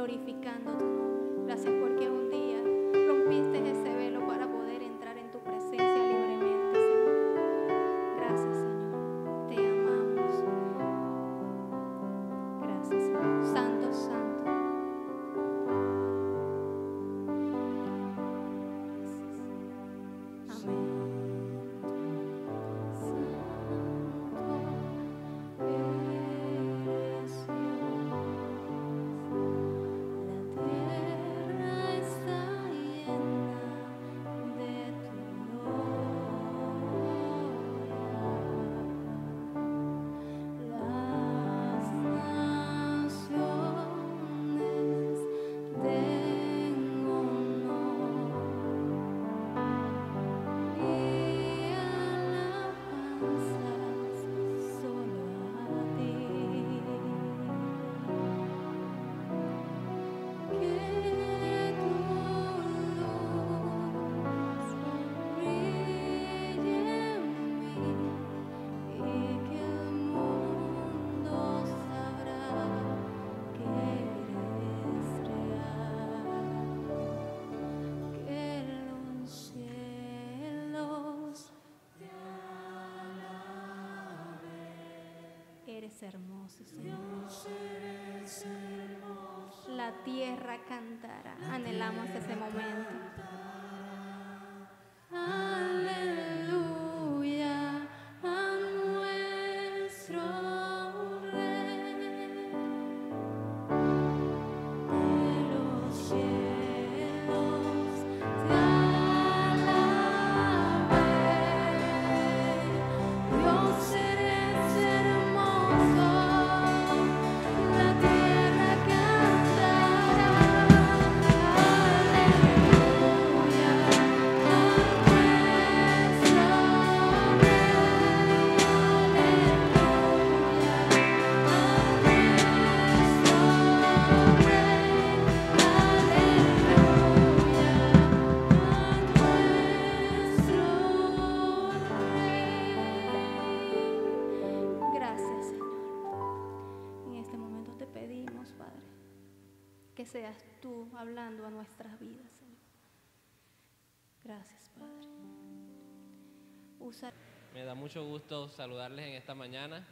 glorificando tu nombre. Gracias porque un día rompiste ese velo para poder entrar en tu presencia libremente, Señor. Gracias, Señor. Te amamos. Gracias, Señor. Santo, santo. Amén. Yeah. eres hermoso, Señor. La tierra cantará. Anhelamos ese momento. Aleluya a nuestro Rey. De los cielos te alabé. Dios, eres hermoso. La tierra cantará. Aleluya a nuestro Gracias, Señor. En este momento te pedimos, Padre, que seas tú hablando a nuestras vidas, Señor. Gracias, Padre. Usa. Me da mucho gusto saludarles en esta mañana.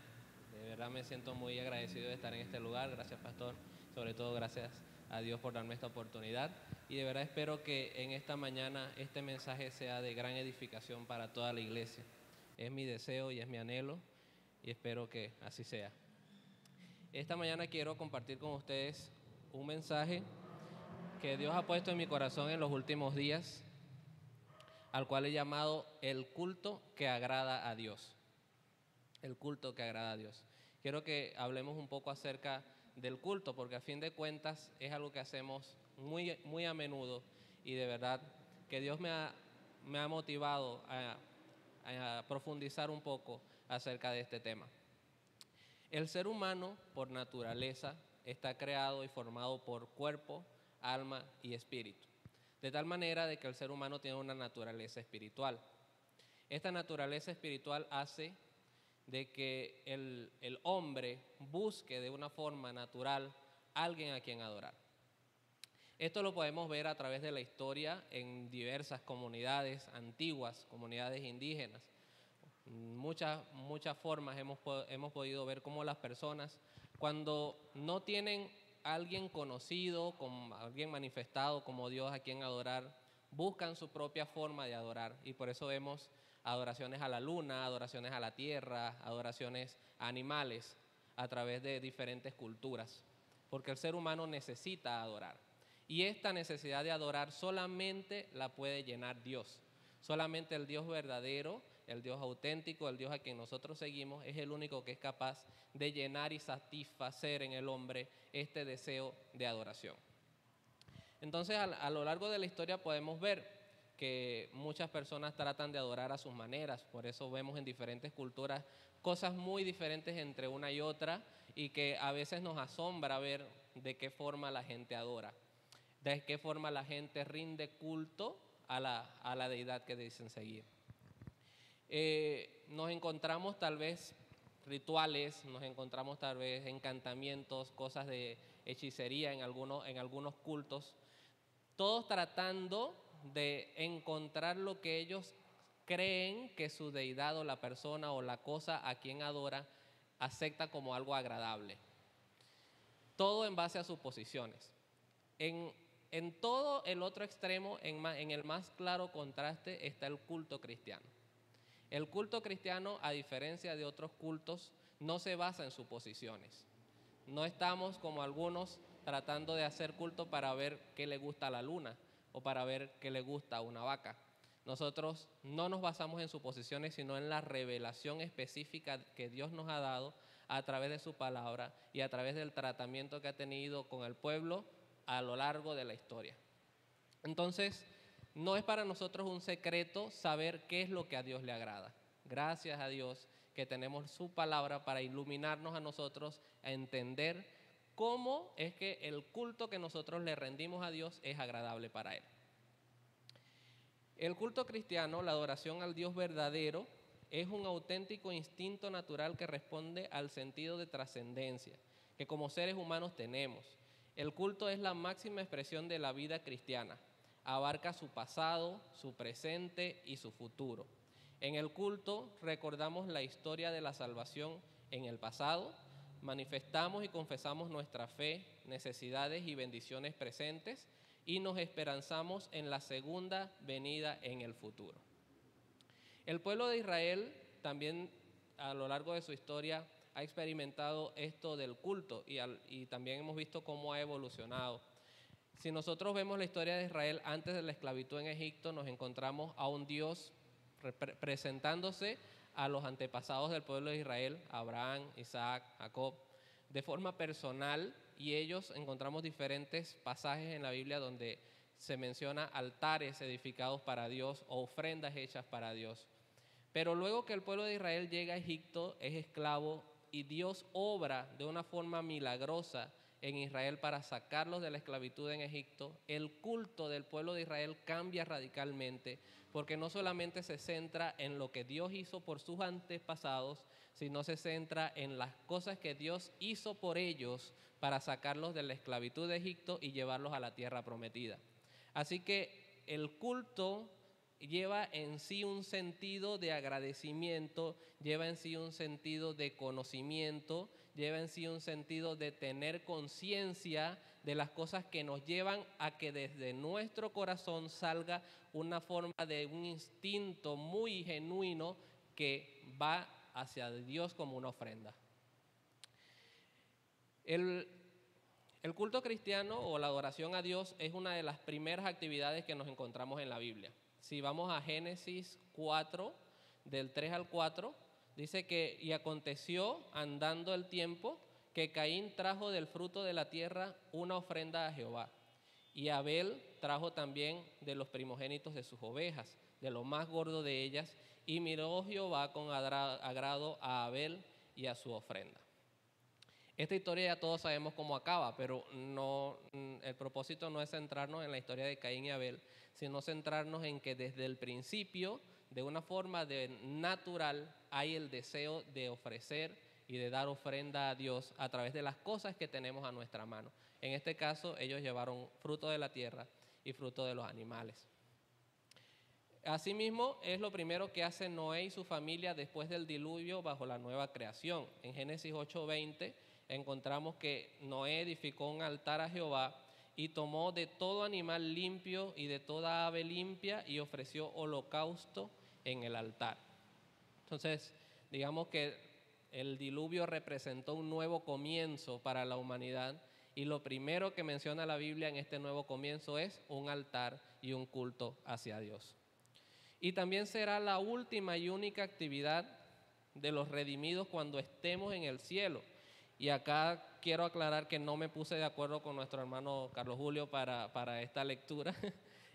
De verdad me siento muy agradecido de estar en este lugar. Gracias, pastor. Sobre todo gracias a Dios por darme esta oportunidad. Y de verdad espero que en esta mañana este mensaje sea de gran edificación para toda la iglesia. Es mi deseo y es mi anhelo y espero que así sea. Esta mañana quiero compartir con ustedes un mensaje que Dios ha puesto en mi corazón en los últimos días, al cual he llamado el culto que agrada a Dios. El culto que agrada a Dios. Quiero que hablemos un poco acerca del culto, porque a fin de cuentas es algo que hacemos muy a menudo y de verdad que Dios me ha motivado a profundizar un poco acerca de este tema. El ser humano, por naturaleza, está creado y formado por cuerpo, alma y espíritu. De tal manera de que el ser humano tiene una naturaleza espiritual. Esta naturaleza espiritual hace de que el hombre busque de una forma natural a alguien a quien adorar. Esto lo podemos ver a través de la historia en diversas comunidades antiguas, comunidades indígenas. Muchas formas hemos podido ver cómo las personas, cuando no tienen a alguien conocido, como alguien manifestado como Dios a quien adorar, buscan su propia forma de adorar. Y por eso vemos adoraciones a la luna, adoraciones a la tierra, adoraciones a animales a través de diferentes culturas. Porque el ser humano necesita adorar. Y esta necesidad de adorar solamente la puede llenar Dios. Solamente el Dios verdadero, el Dios auténtico, el Dios a quien nosotros seguimos, es el único que es capaz de llenar y satisfacer en el hombre este deseo de adoración. Entonces, a lo largo de la historia podemos ver que muchas personas tratan de adorar a sus maneras. Por eso vemos en diferentes culturas cosas muy diferentes entre una y otra y que a veces nos asombra ver de qué forma la gente adora, de qué forma la gente rinde culto a la deidad que dicen seguir. Nos encontramos tal vez rituales, nos encontramos tal vez encantamientos, cosas de hechicería en algunos cultos, todos tratando de encontrar lo que ellos creen que su deidad o la persona o la cosa a quien adora acepta como algo agradable. Todo en base a suposiciones. En todo el otro extremo, en el más claro contraste, está el culto cristiano. El culto cristiano, a diferencia de otros cultos, no se basa en suposiciones. No estamos como algunos tratando de hacer culto para ver qué le gusta a la luna o para ver qué le gusta a una vaca. Nosotros no nos basamos en suposiciones, sino en la revelación específica que Dios nos ha dado a través de su palabra y a través del tratamiento que ha tenido con el pueblo a lo largo de la historia. Entonces, no es para nosotros un secreto saber qué es lo que a Dios le agrada. Gracias a Dios que tenemos su palabra para iluminarnos a nosotros, a entender cómo es que el culto que nosotros le rendimos a Dios es agradable para Él. El culto cristiano, la adoración al Dios verdadero, es un auténtico instinto natural que responde al sentido de trascendencia que como seres humanos tenemos. El culto es la máxima expresión de la vida cristiana. Abarca su pasado, su presente y su futuro. En el culto recordamos la historia de la salvación en el pasado, manifestamos y confesamos nuestra fe, necesidades y bendiciones presentes y nos esperanzamos en la segunda venida en el futuro. El pueblo de Israel también a lo largo de su historia ha experimentado esto del culto y también hemos visto cómo ha evolucionado. Si nosotros vemos la historia de Israel antes de la esclavitud en Egipto, nos encontramos a un Dios presentándose a los antepasados del pueblo de Israel, Abraham, Isaac, Jacob, de forma personal, y ellos encontramos diferentes pasajes en la Biblia donde se menciona altares edificados para Dios o ofrendas hechas para Dios. Pero luego que el pueblo de Israel llega a Egipto, es esclavo y Dios obra de una forma milagrosa en Israel para sacarlos de la esclavitud en Egipto, el culto del pueblo de Israel cambia radicalmente porque no solamente se centra en lo que Dios hizo por sus antepasados, sino se centra en las cosas que Dios hizo por ellos para sacarlos de la esclavitud de Egipto y llevarlos a la tierra prometida. Así que el culto lleva en sí un sentido de agradecimiento, lleva en sí un sentido de conocimiento, lleva en sí un sentido de tener conciencia de las cosas que nos llevan a que desde nuestro corazón salga una forma de un instinto muy genuino que va hacia Dios como una ofrenda. El culto cristiano o la adoración a Dios es una de las primeras actividades que nos encontramos en la Biblia. Si vamos a Génesis 4, del 3 al 4, dice que y aconteció andando el tiempo que Caín trajo del fruto de la tierra una ofrenda a Jehová. Y Abel trajo también de los primogénitos de sus ovejas, de lo más gordo de ellas, y miró Jehová con agrado a Abel y a su ofrenda. Esta historia ya todos sabemos cómo acaba, pero el propósito no es centrarnos en la historia de Caín y Abel, sino centrarnos en que desde el principio, de una forma natural, hay el deseo de ofrecer y de dar ofrenda a Dios a través de las cosas que tenemos a nuestra mano. En este caso, ellos llevaron fruto de la tierra y fruto de los animales. Asimismo, es lo primero que hace Noé y su familia después del diluvio bajo la nueva creación. En Génesis 8:20 encontramos que Noé edificó un altar a Jehová y tomó de todo animal limpio y de toda ave limpia y ofreció holocausto en el altar. Entonces, digamos que el diluvio representó un nuevo comienzo para la humanidad y lo primero que menciona la Biblia en este nuevo comienzo es un altar y un culto hacia Dios. Y también será la última y única actividad de los redimidos cuando estemos en el cielo. Y acá quiero aclarar que no me puse de acuerdo con nuestro hermano Carlos Julio para esta lectura.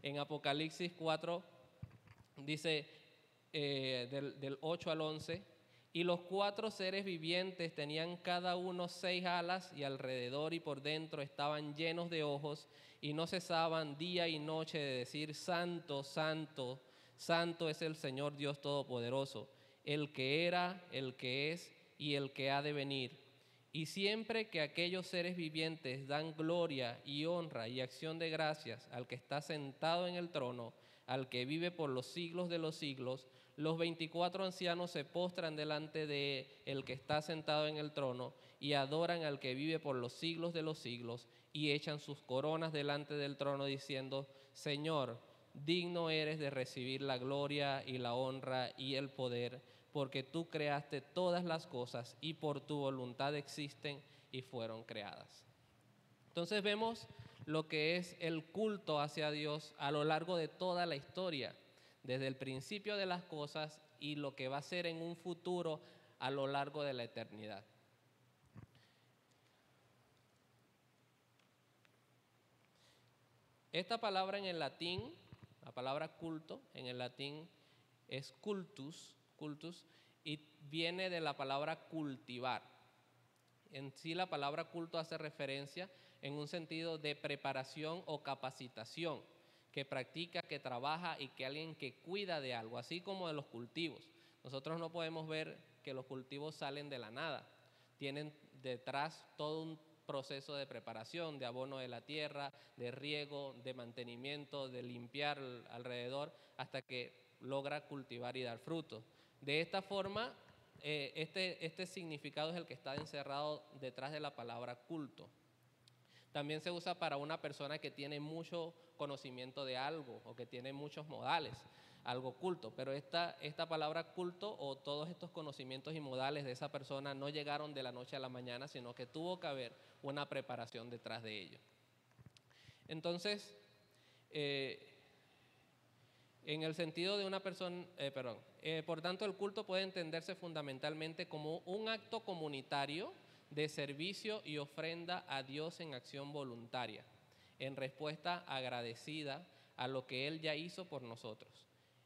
En Apocalipsis 4 dice del 8 al 11, y los 4 seres vivientes tenían cada uno 6 alas y alrededor y por dentro estaban llenos de ojos y no cesaban día y noche de decir: Santo, Santo, Santo es el Señor Dios Todopoderoso, el que era, el que es y el que ha de venir. Y siempre que aquellos seres vivientes dan gloria y honra y acción de gracias al que está sentado en el trono, al que vive por los siglos de los siglos, los 24 ancianos se postran delante de el que está sentado en el trono y adoran al que vive por los siglos de los siglos y echan sus coronas delante del trono diciendo: Señor, digno eres de recibir la gloria y la honra y el poder, porque tú creaste todas las cosas y por tu voluntad existen y fueron creadas. Entonces vemos lo que es el culto hacia Dios a lo largo de toda la historia, desde el principio de las cosas y lo que va a ser en un futuro a lo largo de la eternidad. Esta palabra en el latín, la palabra culto en el latín es cultus, y viene de la palabra cultivar. En sí la palabra culto hace referencia en un sentido de preparación o capacitación, que practica, que trabaja y que alguien que cuida de algo, así como de los cultivos. Nosotros no podemos ver que los cultivos salen de la nada, tienen detrás todo un proceso de preparación, de abono de la tierra, de riego, de mantenimiento, de limpiar alrededor hasta que logra cultivar y dar fruto. De esta forma, este significado es el que está encerrado detrás de la palabra culto. También se usa para una persona que tiene mucho conocimiento de algo o que tiene muchos modales, algo culto. Pero esta palabra culto o todos estos conocimientos y modales de esa persona no llegaron de la noche a la mañana, sino que tuvo que haber una preparación detrás de ello. Entonces, en el sentido de una persona, por tanto, el culto puede entenderse fundamentalmente como un acto comunitario de servicio y ofrenda a Dios en acción voluntaria, en respuesta agradecida a lo que Él ya hizo por nosotros.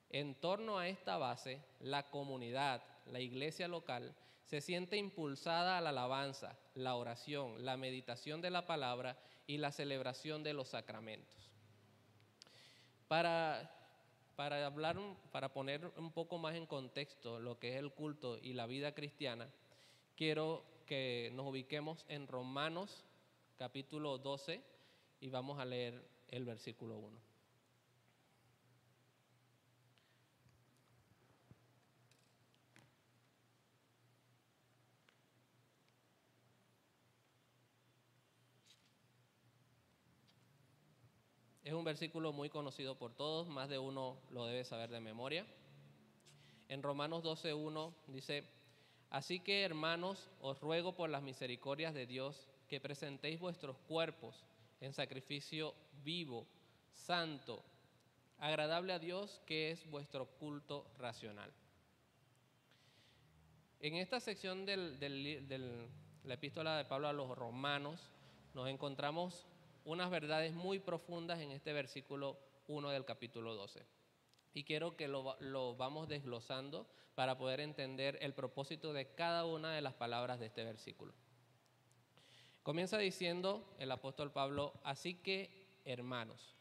En torno a esta base, la comunidad, la iglesia local, se siente impulsada a la alabanza, la oración, la meditación de la palabra y la celebración de los sacramentos. Para poner un poco más en contexto lo que es el culto y la vida cristiana, quiero que nos ubiquemos en Romanos capítulo 12 y vamos a leer el versículo 1. Es un versículo muy conocido por todos, más de uno lo debe saber de memoria. En Romanos 12:1 dice: así que, hermanos, os ruego por las misericordias de Dios que presentéis vuestros cuerpos en sacrificio vivo, santo, agradable a Dios, que es vuestro culto racional. En esta sección de la epístola de Pablo a los romanos nos encontramos unas verdades muy profundas en este versículo 1 del capítulo 12. Y quiero que lo vamos desglosando para poder entender el propósito de cada una de las palabras de este versículo. Comienza diciendo el apóstol Pablo: así que, hermanos.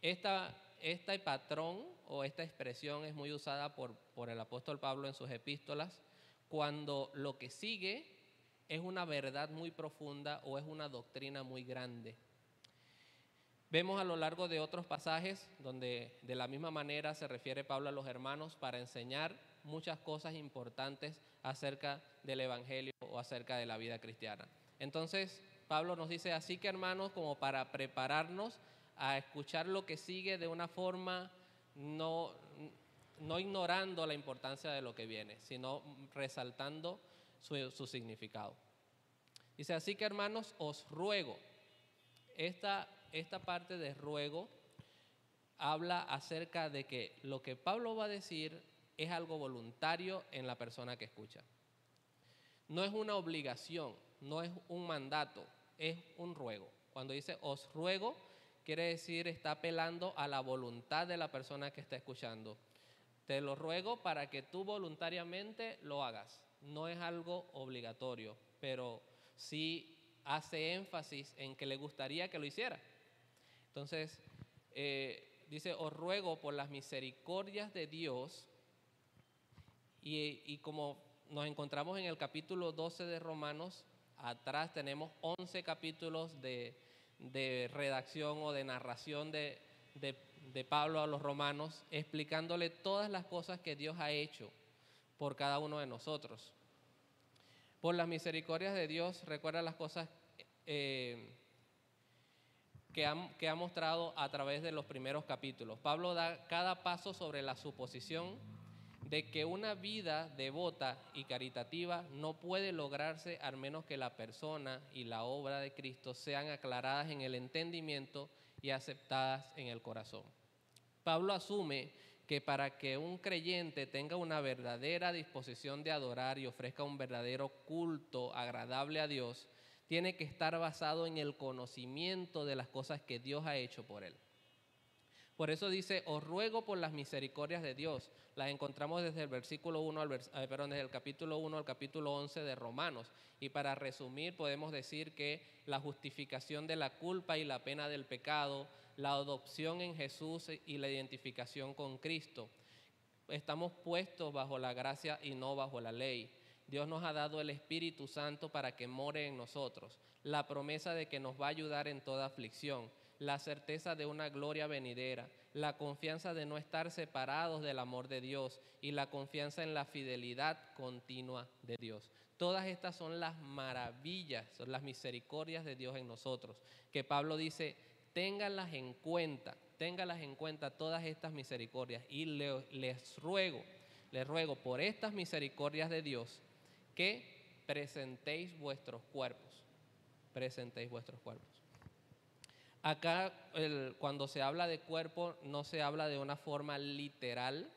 Este patrón o esta expresión es muy usada por el apóstol Pablo en sus epístolas cuando lo que sigue es una verdad muy profunda o es una doctrina muy grande. Vemos a lo largo de otros pasajes donde de la misma manera se refiere Pablo a los hermanos para enseñar muchas cosas importantes acerca del evangelio o acerca de la vida cristiana. Entonces Pablo nos dice: así que, hermanos, como para prepararnos a escuchar lo que sigue de una forma no ignorando la importancia de lo que viene, sino resaltando su significado. Dice: así que, hermanos, os ruego. Esta parte de ruego habla acerca de que lo que Pablo va a decir es algo voluntario en la persona que escucha. No es una obligación, no es un mandato, es un ruego. Cuando dice os ruego, quiere decir está apelando a la voluntad de la persona que está escuchando. Te lo ruego para que tú voluntariamente lo hagas. No es algo obligatorio, pero sí hace énfasis en que le gustaría que lo hiciera. Entonces, dice: os ruego por las misericordias de Dios, y como nos encontramos en el capítulo 12 de Romanos, atrás tenemos 11 capítulos de redacción o de narración de Pablo a los romanos, explicándole todas las cosas que Dios ha hecho por cada uno de nosotros. Por las misericordias de Dios, recuerda las cosas que ha mostrado a través de los primeros capítulos. Pablo da cada paso sobre la suposición de que una vida devota y caritativa no puede lograrse al menos que la persona y la obra de Cristo sean aclaradas en el entendimiento y aceptadas en el corazón. Pablo asume que para que un creyente tenga una verdadera disposición de adorar y ofrezca un verdadero culto agradable a Dios, tiene que estar basado en el conocimiento de las cosas que Dios ha hecho por él. Por eso dice: os ruego por las misericordias de Dios. Las encontramos desde el versículo 1 desde el capítulo 1 al capítulo 11 de Romanos. Y para resumir, podemos decir que la justificación de la culpa y la pena del pecado, la adopción en Jesús y la identificación con Cristo. Estamos puestos bajo la gracia y no bajo la ley. Dios nos ha dado el Espíritu Santo para que more en nosotros, la promesa de que nos va a ayudar en toda aflicción, la certeza de una gloria venidera, la confianza de no estar separados del amor de Dios y la confianza en la fidelidad continua de Dios. Todas estas son las maravillas, son las misericordias de Dios en nosotros, que Pablo dice, ténganlas en cuenta todas estas misericordias, y les ruego por estas misericordias de Dios que presentéis vuestros cuerpos. Acá cuando se habla de cuerpo no se habla de una forma literal,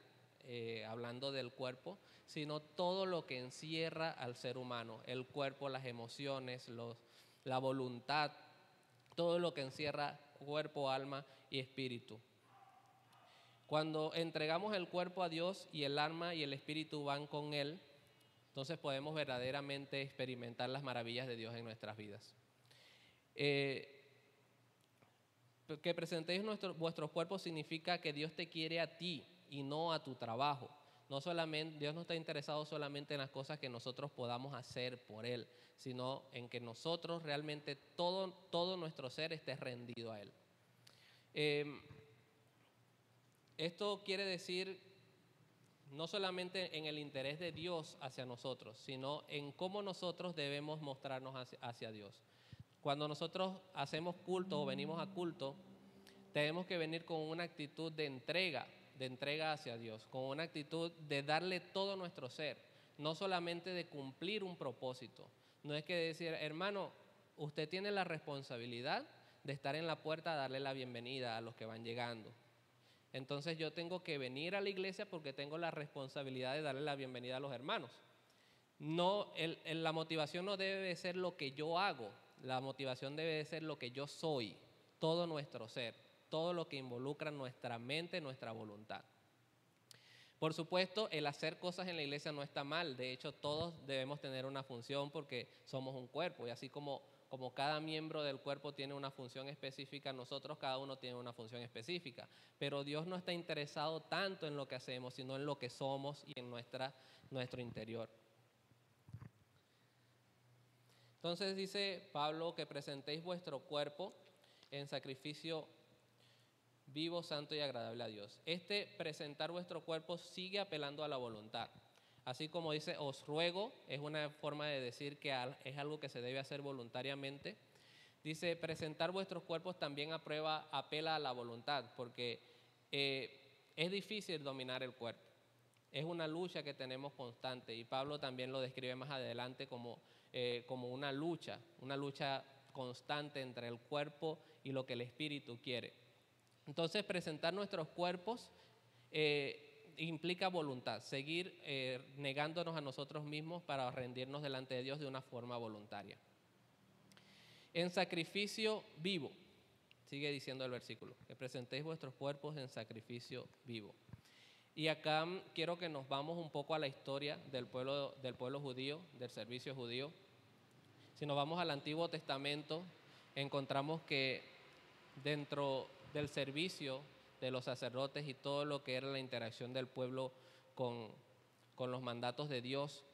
hablando del cuerpo, sino todo lo que encierra al ser humano, el cuerpo, las emociones, la voluntad, todo lo que encierra cuerpo, alma y espíritu. Cuando entregamos el cuerpo a Dios y el alma y el espíritu van con Él, entonces podemos verdaderamente experimentar las maravillas de Dios en nuestras vidas. Que presentéis vuestros cuerpos significa que Dios te quiere a ti y no a tu trabajo. No solamente, Dios no está interesado solamente en las cosas que nosotros podamos hacer por Él, sino en que nosotros realmente todo nuestro ser esté rendido a Él. Esto quiere decir no solamente en el interés de Dios hacia nosotros, sino en cómo nosotros debemos mostrarnos hacia Dios. Cuando nosotros hacemos culto o venimos a culto, tenemos que venir con una actitud de entrega hacia Dios, con una actitud de darle todo nuestro ser, no solamente de cumplir un propósito. No es que decir, hermano, usted tiene la responsabilidad de estar en la puerta a darle la bienvenida a los que van llegando. Entonces yo tengo que venir a la iglesia porque tengo la responsabilidad de darle la bienvenida a los hermanos. No, la motivación no debe ser lo que yo hago, la motivación debe ser lo que yo soy, todo nuestro ser, todo lo que involucra nuestra mente, nuestra voluntad. Por supuesto, el hacer cosas en la iglesia no está mal, de hecho todos debemos tener una función porque somos un cuerpo y así como cada miembro del cuerpo tiene una función específica, nosotros cada uno tiene una función específica, pero Dios no está interesado tanto en lo que hacemos, sino en lo que somos y en nuestro interior. Entonces dice Pablo que presentéis vuestro cuerpo en sacrificio vivo, santo y agradable a Dios. Presentar vuestro cuerpo sigue apelando a la voluntad. Así como dice, os ruego, es una forma de decir que es algo que se debe hacer voluntariamente. Dice, presentar vuestros cuerpos también apela a la voluntad, porque es difícil dominar el cuerpo. Es una lucha que tenemos constante y Pablo también lo describe más adelante como una lucha constante entre el cuerpo y lo que el espíritu quiere. Entonces, presentar nuestros cuerpos implica voluntad, seguir negándonos a nosotros mismos para rendirnos delante de Dios de una forma voluntaria. En sacrificio vivo, sigue diciendo el versículo, que presentéis vuestros cuerpos en sacrificio vivo. Y acá quiero que nos vamos un poco a la historia del pueblo judío, del servicio judío. Si nos vamos al Antiguo Testamento, encontramos que dentro del servicio de los sacerdotes y todo lo que era la interacción del pueblo con los mandatos de Dios,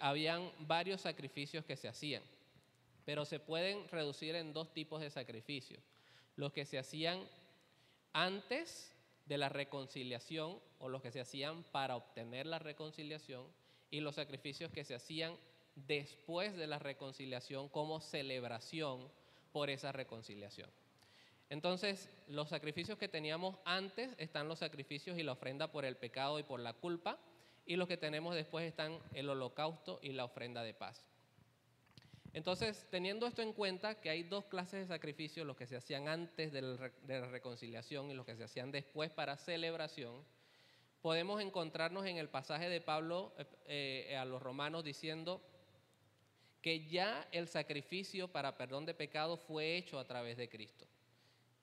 habían varios sacrificios que se hacían, pero se pueden reducir en dos tipos de sacrificios. Los que se hacían antes de la reconciliación o los que se hacían para obtener la reconciliación y los sacrificios que se hacían después de la reconciliación como celebración por esa reconciliación. Entonces, los sacrificios que teníamos antes están los sacrificios y la ofrenda por el pecado y por la culpa, y los que tenemos después están el holocausto y la ofrenda de paz. Entonces, teniendo esto en cuenta, que hay dos clases de sacrificios, los que se hacían antes de la reconciliación y los que se hacían después para celebración, podemos encontrarnos en el pasaje de Pablo a los romanos diciendo que ya el sacrificio para perdón de pecado fue hecho a través de Cristo.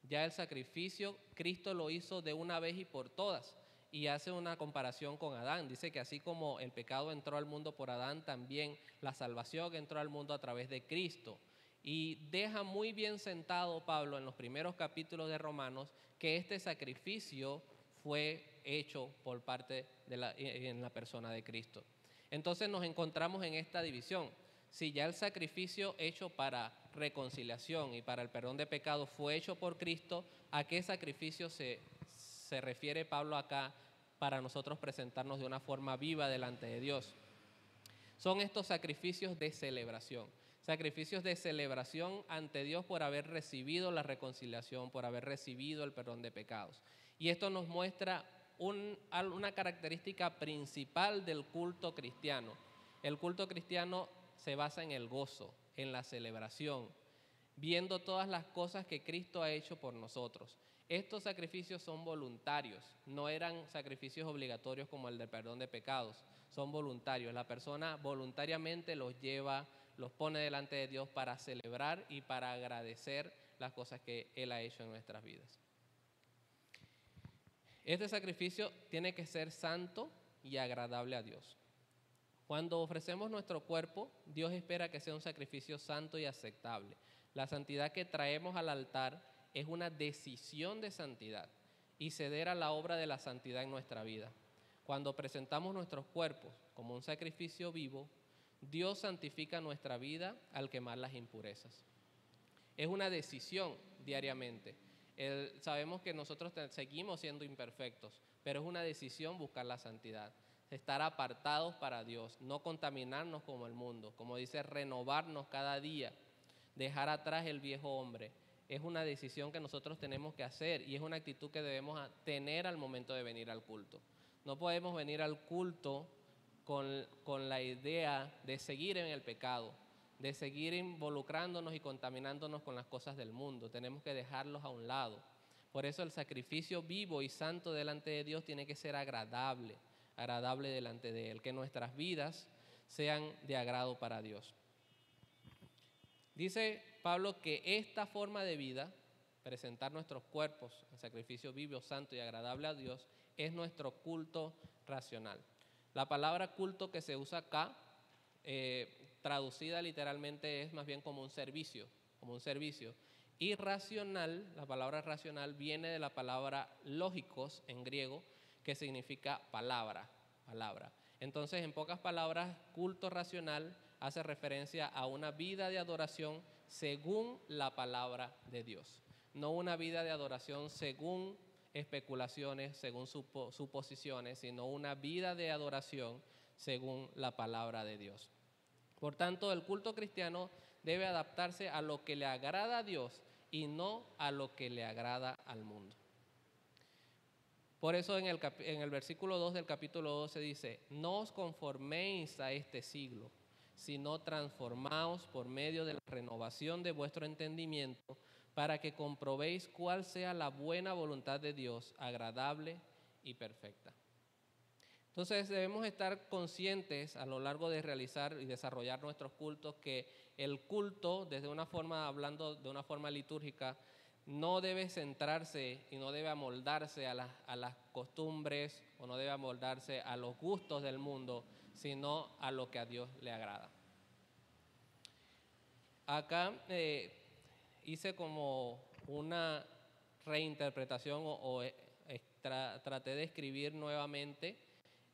Ya el sacrificio, Cristo lo hizo de una vez y por todas. Y hace una comparación con Adán. Dice que así como el pecado entró al mundo por Adán, también la salvación entró al mundo a través de Cristo. Y deja muy bien sentado Pablo en los primeros capítulos de Romanos que este sacrificio fue hecho por parte en la persona de Cristo. Entonces nos encontramos en esta división. si ya el sacrificio hecho para reconciliación y para el perdón de pecados fue hecho por Cristo, ¿a qué sacrificio se refiere Pablo acá para nosotros presentarnos de una forma viva delante de Dios? Son estos sacrificios de celebración ante Dios por haber recibido la reconciliación, por haber recibido el perdón de pecados. Y esto nos muestra una característica principal del culto cristiano. El culto cristiano se basa en el gozo, en la celebración, viendo todas las cosas que Cristo ha hecho por nosotros. Estos sacrificios son voluntarios, no eran sacrificios obligatorios como el del perdón de pecados, son voluntarios. La persona voluntariamente los lleva, los pone delante de Dios para celebrar y para agradecer las cosas que Él ha hecho en nuestras vidas. Este sacrificio tiene que ser santo y agradable a Dios. Cuando ofrecemos nuestro cuerpo, Dios espera que sea un sacrificio santo y aceptable. La santidad que traemos al altar es una decisión de santidad y ceder a la obra de la santidad en nuestra vida. Cuando presentamos nuestros cuerpos como un sacrificio vivo, Dios santifica nuestra vida al quemar las impurezas. Es una decisión diariamente. Sabemos que nosotros seguimos siendo imperfectos, pero es una decisión buscar la santidad, estar apartados para Dios, no contaminarnos como el mundo, como dice, renovarnos cada día, dejar atrás el viejo hombre. Es una decisión que nosotros tenemos que hacer y es una actitud que debemos tener al momento de venir al culto. No podemos venir al culto con la idea de seguir en el pecado, de seguir involucrándonos y contaminándonos con las cosas del mundo. Tenemos que dejarlos a un lado. Por eso el sacrificio vivo y santo delante de Dios tiene que ser agradable delante de Él, que nuestras vidas sean de agrado para Dios. Dice Pablo que esta forma de vida, presentar nuestros cuerpos en sacrificio vivo, santo y agradable a Dios, es nuestro culto racional. La palabra culto que se usa acá, traducida literalmente, es más bien como un servicio. Y racional, la palabra racional viene de la palabra lógicos en griego, que significa palabra. Entonces, en pocas palabras, culto racional hace referencia a una vida de adoración según la palabra de Dios, no una vida de adoración según especulaciones, según suposiciones, sino una vida de adoración según la palabra de Dios. Por tanto, el culto cristiano debe adaptarse a lo que le agrada a Dios y no a lo que le agrada al mundo. Por eso en el versículo 2 del capítulo 12 dice: no os conforméis a este siglo, sino transformaos por medio de la renovación de vuestro entendimiento, para que comprobéis cuál sea la buena voluntad de Dios, agradable y perfecta. Entonces debemos estar conscientes a lo largo de realizar y desarrollar nuestros cultos que el culto, hablando de una forma litúrgica, no debe centrarse y no debe amoldarse a las costumbres o no debe amoldarse a los gustos del mundo, sino a lo que a Dios le agrada. Acá hice como una reinterpretación traté de escribir nuevamente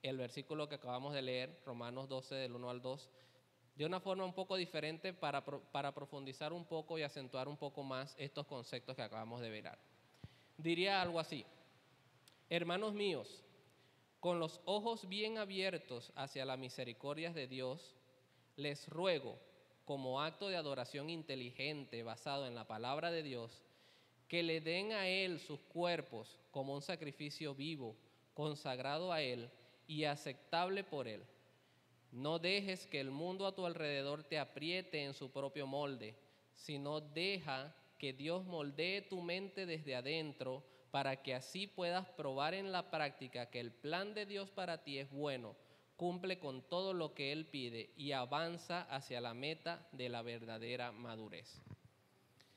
el versículo que acabamos de leer, Romanos 12 del 1 al 2, de una forma un poco diferente para profundizar un poco y acentuar un poco más estos conceptos que acabamos de ver. Diría algo así: hermanos míos, con los ojos bien abiertos hacia las misericordias de Dios, les ruego, como acto de adoración inteligente basado en la palabra de Dios, que le den a Él sus cuerpos como un sacrificio vivo, consagrado a Él y aceptable por Él. No dejes que el mundo a tu alrededor te apriete en su propio molde, sino deja que Dios moldee tu mente desde adentro para que así puedas probar en la práctica que el plan de Dios para ti es bueno, cumple con todo lo que Él pide y avanza hacia la meta de la verdadera madurez.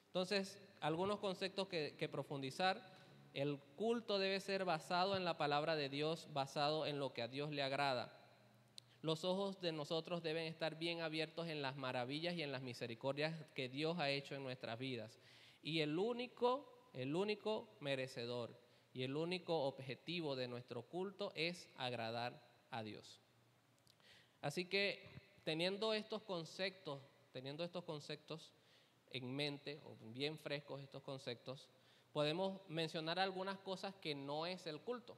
Entonces, algunos conceptos que profundizar. El culto debe ser basado en la palabra de Dios, basado en lo que a Dios le agrada. Los ojos de nosotros deben estar bien abiertos en las maravillas y en las misericordias que Dios ha hecho en nuestras vidas. Y el único merecedor y el único objetivo de nuestro culto es agradar a Dios. Así que teniendo estos conceptos en mente, o bien frescos estos conceptos, podemos mencionar algunas cosas que no es el culto.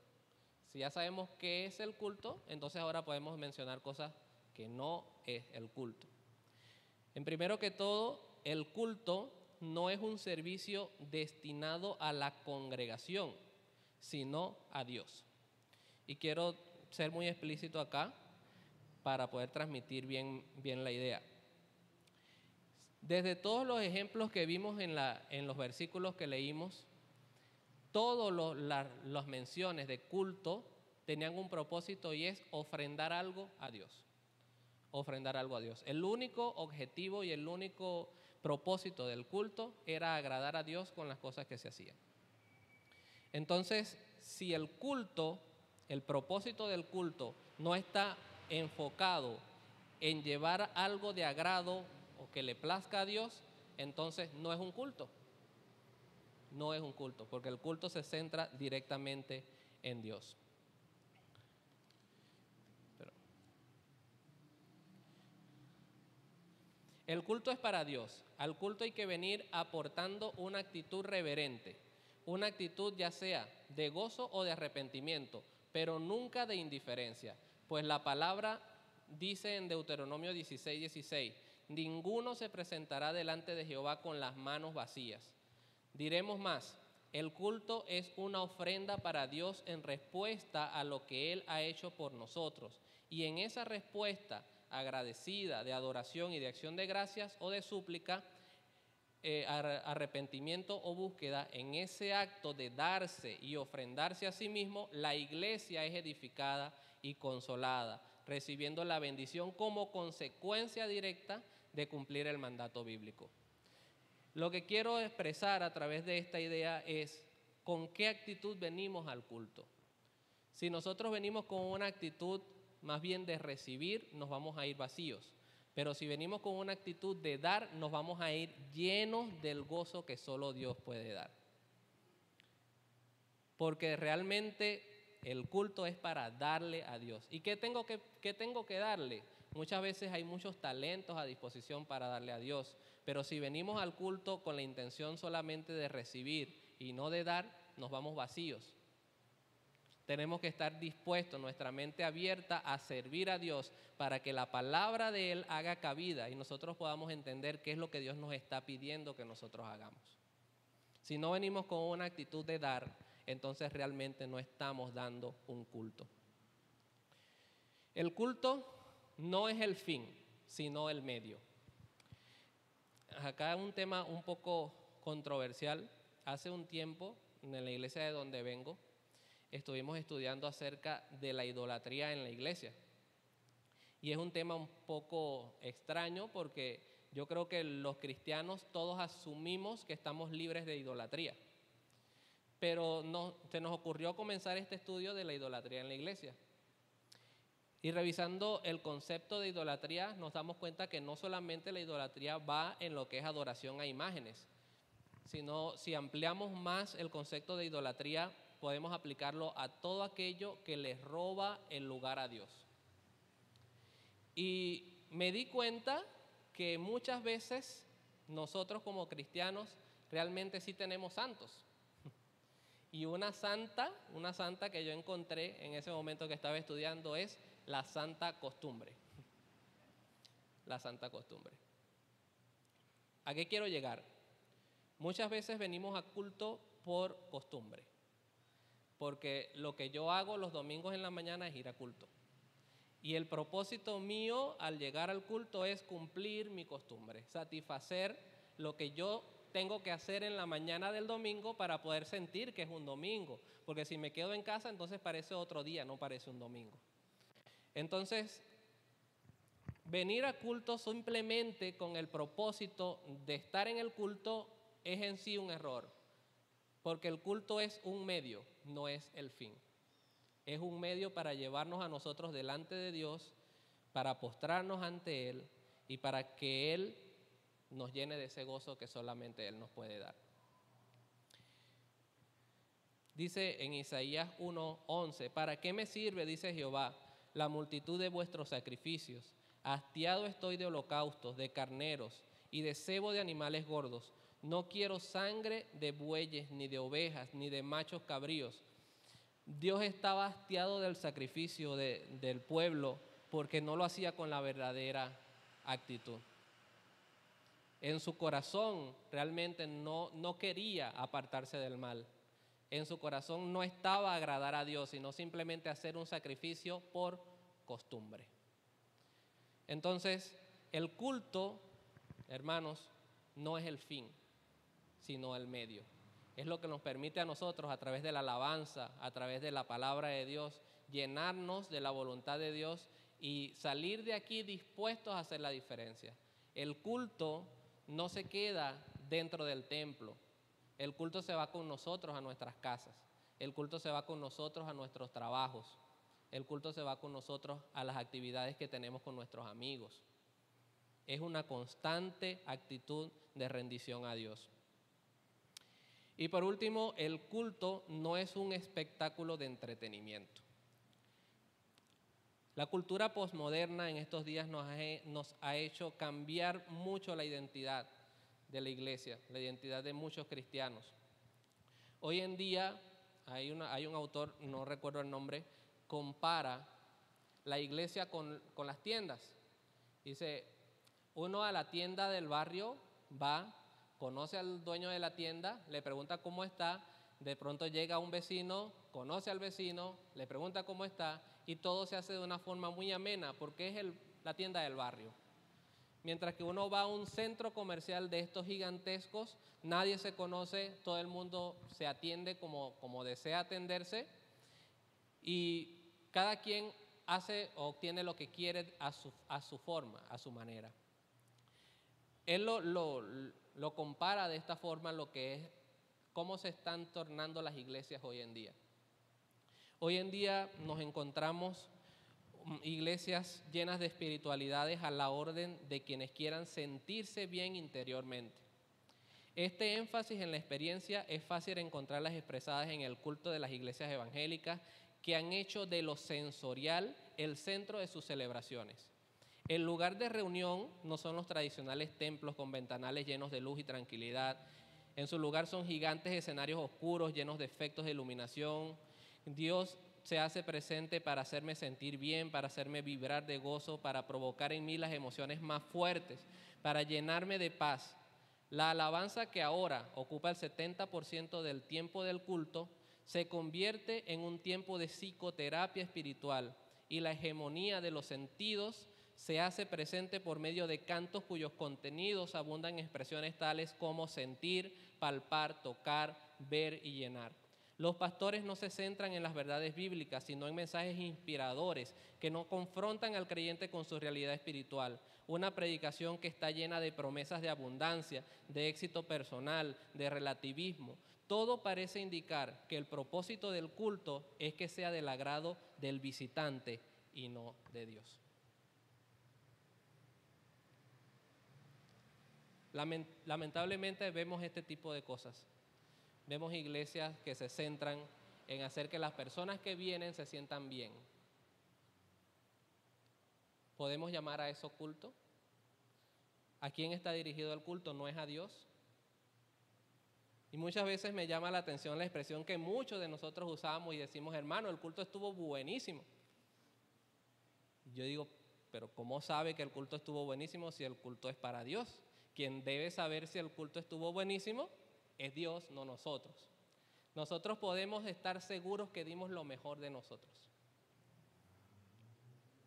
Si ya sabemos qué es el culto, entonces ahora podemos mencionar cosas que no es el culto. En primero que todo, el culto no es un servicio destinado a la congregación, sino a Dios. Y quiero ser muy explícito acá para poder transmitir bien la idea. Desde todos los ejemplos que vimos en los versículos que leímos, todas las menciones de culto tenían un propósito y es ofrendar algo a Dios. Ofrendar algo a Dios. El único objetivo y el único propósito del culto era agradar a Dios con las cosas que se hacían. Entonces, si el culto, el propósito del culto no está enfocado en llevar algo de agrado o que le plazca a Dios, entonces no es un culto. No es un culto, porque el culto se centra directamente en Dios. El culto es para Dios. Al culto hay que venir aportando una actitud reverente, una actitud ya sea de gozo o de arrepentimiento, pero nunca de indiferencia. Pues la palabra dice en Deuteronomio 16:16, ninguno se presentará delante de Jehová con las manos vacías. Diremos más, el culto es una ofrenda para Dios en respuesta a lo que Él ha hecho por nosotros. Y en esa respuesta agradecida de adoración y de acción de gracias o de súplica, arrepentimiento o búsqueda, en ese acto de darse y ofrendarse a sí mismo, la iglesia es edificada y consolada, recibiendo la bendición como consecuencia directa de cumplir el mandato bíblico. Lo que quiero expresar a través de esta idea es con qué actitud venimos al culto. Si nosotros venimos con una actitud más bien de recibir, nos vamos a ir vacíos. Pero si venimos con una actitud de dar, nos vamos a ir llenos del gozo que solo Dios puede dar. Porque realmente el culto es para darle a Dios. ¿Y qué tengo que darle? Muchas veces hay muchos talentos a disposición para darle a Dios, pero si venimos al culto con la intención solamente de recibir y no de dar, nos vamos vacíos. Tenemos que estar dispuestos, nuestra mente abierta a servir a Dios para que la palabra de Él haga cabida y nosotros podamos entender qué es lo que Dios nos está pidiendo que nosotros hagamos. Si no venimos con una actitud de dar, entonces realmente no estamos dando un culto. El culto no es el fin, sino el medio. Acá un tema un poco controversial. Hace un tiempo, en la iglesia de donde vengo, estuvimos estudiando acerca de la idolatría en la iglesia. Y es un tema un poco extraño porque yo creo que los cristianos todos asumimos que estamos libres de idolatría. Pero se nos ocurrió comenzar este estudio de la idolatría en la iglesia. Y revisando el concepto de idolatría, nos damos cuenta que no solamente la idolatría va en lo que es adoración a imágenes, sino si ampliamos más el concepto de idolatría, podemos aplicarlo a todo aquello que le roba el lugar a Dios. Y me di cuenta que muchas veces nosotros como cristianos realmente sí tenemos santos. Y una santa que yo encontré en ese momento que estaba estudiando es la santa costumbre. La santa costumbre. ¿A qué quiero llegar? Muchas veces venimos a culto por costumbre, porque lo que yo hago los domingos en la mañana es ir a culto. Y el propósito mío al llegar al culto es cumplir mi costumbre, satisfacer lo que yo tengo que hacer en la mañana del domingo para poder sentir que es un domingo, porque si me quedo en casa entonces parece otro día, no parece un domingo. Entonces, venir a culto simplemente con el propósito de estar en el culto es en sí un error, porque el culto es un medio, no es el fin. Es un medio para llevarnos a nosotros delante de Dios, para postrarnos ante Él y para que Él nos llene de ese gozo que solamente Él nos puede dar. Dice en Isaías 1:11, ¿para qué me sirve, dice Jehová, la multitud de vuestros sacrificios, Hastiado estoy de holocaustos, de carneros y de cebo de animales gordos. No quiero sangre de bueyes, ni de ovejas, ni de machos cabríos. Dios estaba hastiado del sacrificio del pueblo porque no lo hacía con la verdadera actitud. En su corazón realmente no quería apartarse del mal. En su corazón no estaba a agradar a Dios, sino simplemente hacer un sacrificio por costumbre. Entonces, el culto, hermanos, no es el fin, sino el medio. Es lo que nos permite a nosotros, a través de la alabanza, a través de la palabra de Dios, llenarnos de la voluntad de Dios y salir de aquí dispuestos a hacer la diferencia. El culto no se queda dentro del templo. El culto se va con nosotros a nuestras casas. El culto se va con nosotros a nuestros trabajos. El culto se va con nosotros a las actividades que tenemos con nuestros amigos. Es una constante actitud de rendición a Dios. Y por último, el culto no es un espectáculo de entretenimiento. La cultura posmoderna en estos días nos ha hecho cambiar mucho la identidad de la iglesia, la identidad de muchos cristianos. Hoy en día hay un autor, no recuerdo el nombre, compara la iglesia con las tiendas. Dice, uno a la tienda del barrio va, conoce al dueño de la tienda, le pregunta cómo está, de pronto llega un vecino, conoce al vecino, le pregunta cómo está y todo se hace de una forma muy amena porque es la tienda del barrio. Mientras que uno va a un centro comercial de estos gigantescos, nadie se conoce, todo el mundo se atiende como desea atenderse y cada quien hace o obtiene lo que quiere a su forma, a su manera. Él lo compara de esta forma lo que es cómo se están tornando las iglesias hoy en día. Hoy en día nos encontramos iglesias llenas de espiritualidades a la orden de quienes quieran sentirse bien interiormente. Este énfasis en la experiencia es fácil encontrarlas expresadas en el culto de las iglesias evangélicas que han hecho de lo sensorial el centro de sus celebraciones. El lugar de reunión no son los tradicionales templos con ventanales llenos de luz y tranquilidad. En su lugar son gigantes escenarios oscuros llenos de efectos de iluminación. Dios se hace presente para hacerme sentir bien, para hacerme vibrar de gozo, para provocar en mí las emociones más fuertes, para llenarme de paz. La alabanza, que ahora ocupa el 70% del tiempo del culto, se convierte en un tiempo de psicoterapia espiritual y la hegemonía de los sentidos se hace presente por medio de cantos cuyos contenidos abundan en expresiones tales como sentir, palpar, tocar, ver y llenar. Los pastores no se centran en las verdades bíblicas, sino en mensajes inspiradores que no confrontan al creyente con su realidad espiritual. Una predicación que está llena de promesas de abundancia, de éxito personal, de relativismo. Todo parece indicar que el propósito del culto es que sea del agrado del visitante y no de Dios. Lamentablemente vemos este tipo de cosas. Vemos iglesias que se centran en hacer que las personas que vienen se sientan bien. ¿Podemos llamar a eso culto? ¿A quién está dirigido el culto? ¿No es a Dios? Y muchas veces me llama la atención la expresión que muchos de nosotros usamos y decimos, hermano, el culto estuvo buenísimo. Yo digo, pero ¿cómo sabe que el culto estuvo buenísimo si el culto es para Dios? Quien debe saber si el culto estuvo buenísimo es Dios, no nosotros. Nosotros podemos estar seguros que dimos lo mejor de nosotros.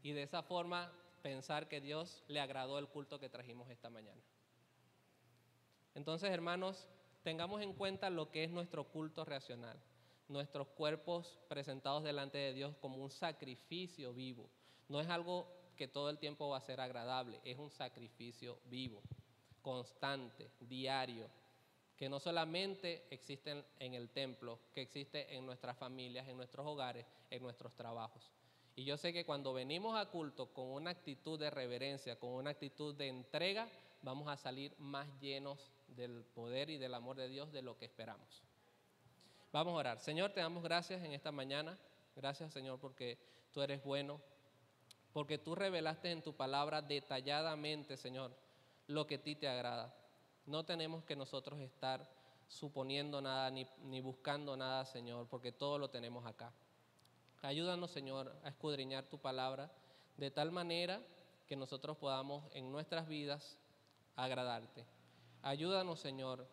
Y de esa forma pensar que Dios le agradó el culto que trajimos esta mañana. Entonces, hermanos, tengamos en cuenta lo que es nuestro culto racional. Nuestros cuerpos presentados delante de Dios como un sacrificio vivo. No es algo que todo el tiempo va a ser agradable, es un sacrificio vivo, constante, diario, que no solamente existe en el templo, que existe en nuestras familias, en nuestros hogares, en nuestros trabajos. Y yo sé que cuando venimos a culto con una actitud de reverencia, con una actitud de entrega, vamos a salir más llenos del poder y del amor de Dios de lo que esperamos. Vamos a orar. Señor, te damos gracias en esta mañana. Gracias, Señor, porque tú eres bueno. porque tú revelaste en tu palabra detalladamente, Señor, lo que a ti te agrada. No tenemos que nosotros estar suponiendo nada ni buscando nada, Señor, porque todo lo tenemos acá. Ayúdanos, Señor, a escudriñar tu palabra de tal manera que nosotros podamos en nuestras vidas agradarte. Ayúdanos, Señor,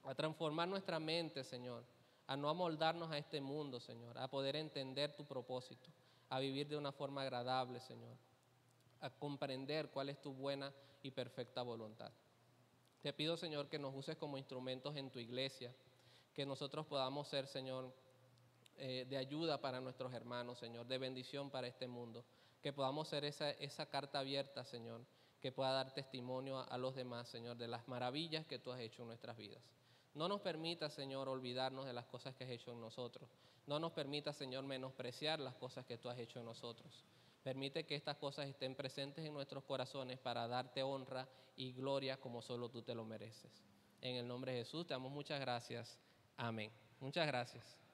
a transformar nuestra mente, Señor, a no amoldarnos a este mundo, Señor, a poder entender tu propósito, a vivir de una forma agradable, Señor, a comprender cuál es tu buena y perfecta voluntad. Te pido, Señor, que nos uses como instrumentos en tu iglesia, que nosotros podamos ser, Señor, de ayuda para nuestros hermanos, Señor, de bendición para este mundo, que podamos ser esa carta abierta, Señor, que pueda dar testimonio a los demás, Señor, de las maravillas que tú has hecho en nuestras vidas. No nos permita, Señor, olvidarnos de las cosas que has hecho en nosotros. No nos permita, Señor, menospreciar las cosas que tú has hecho en nosotros. Permite que estas cosas estén presentes en nuestros corazones para darte honra y gloria como solo tú te lo mereces. En el nombre de Jesús te damos muchas gracias. Amén. Muchas gracias.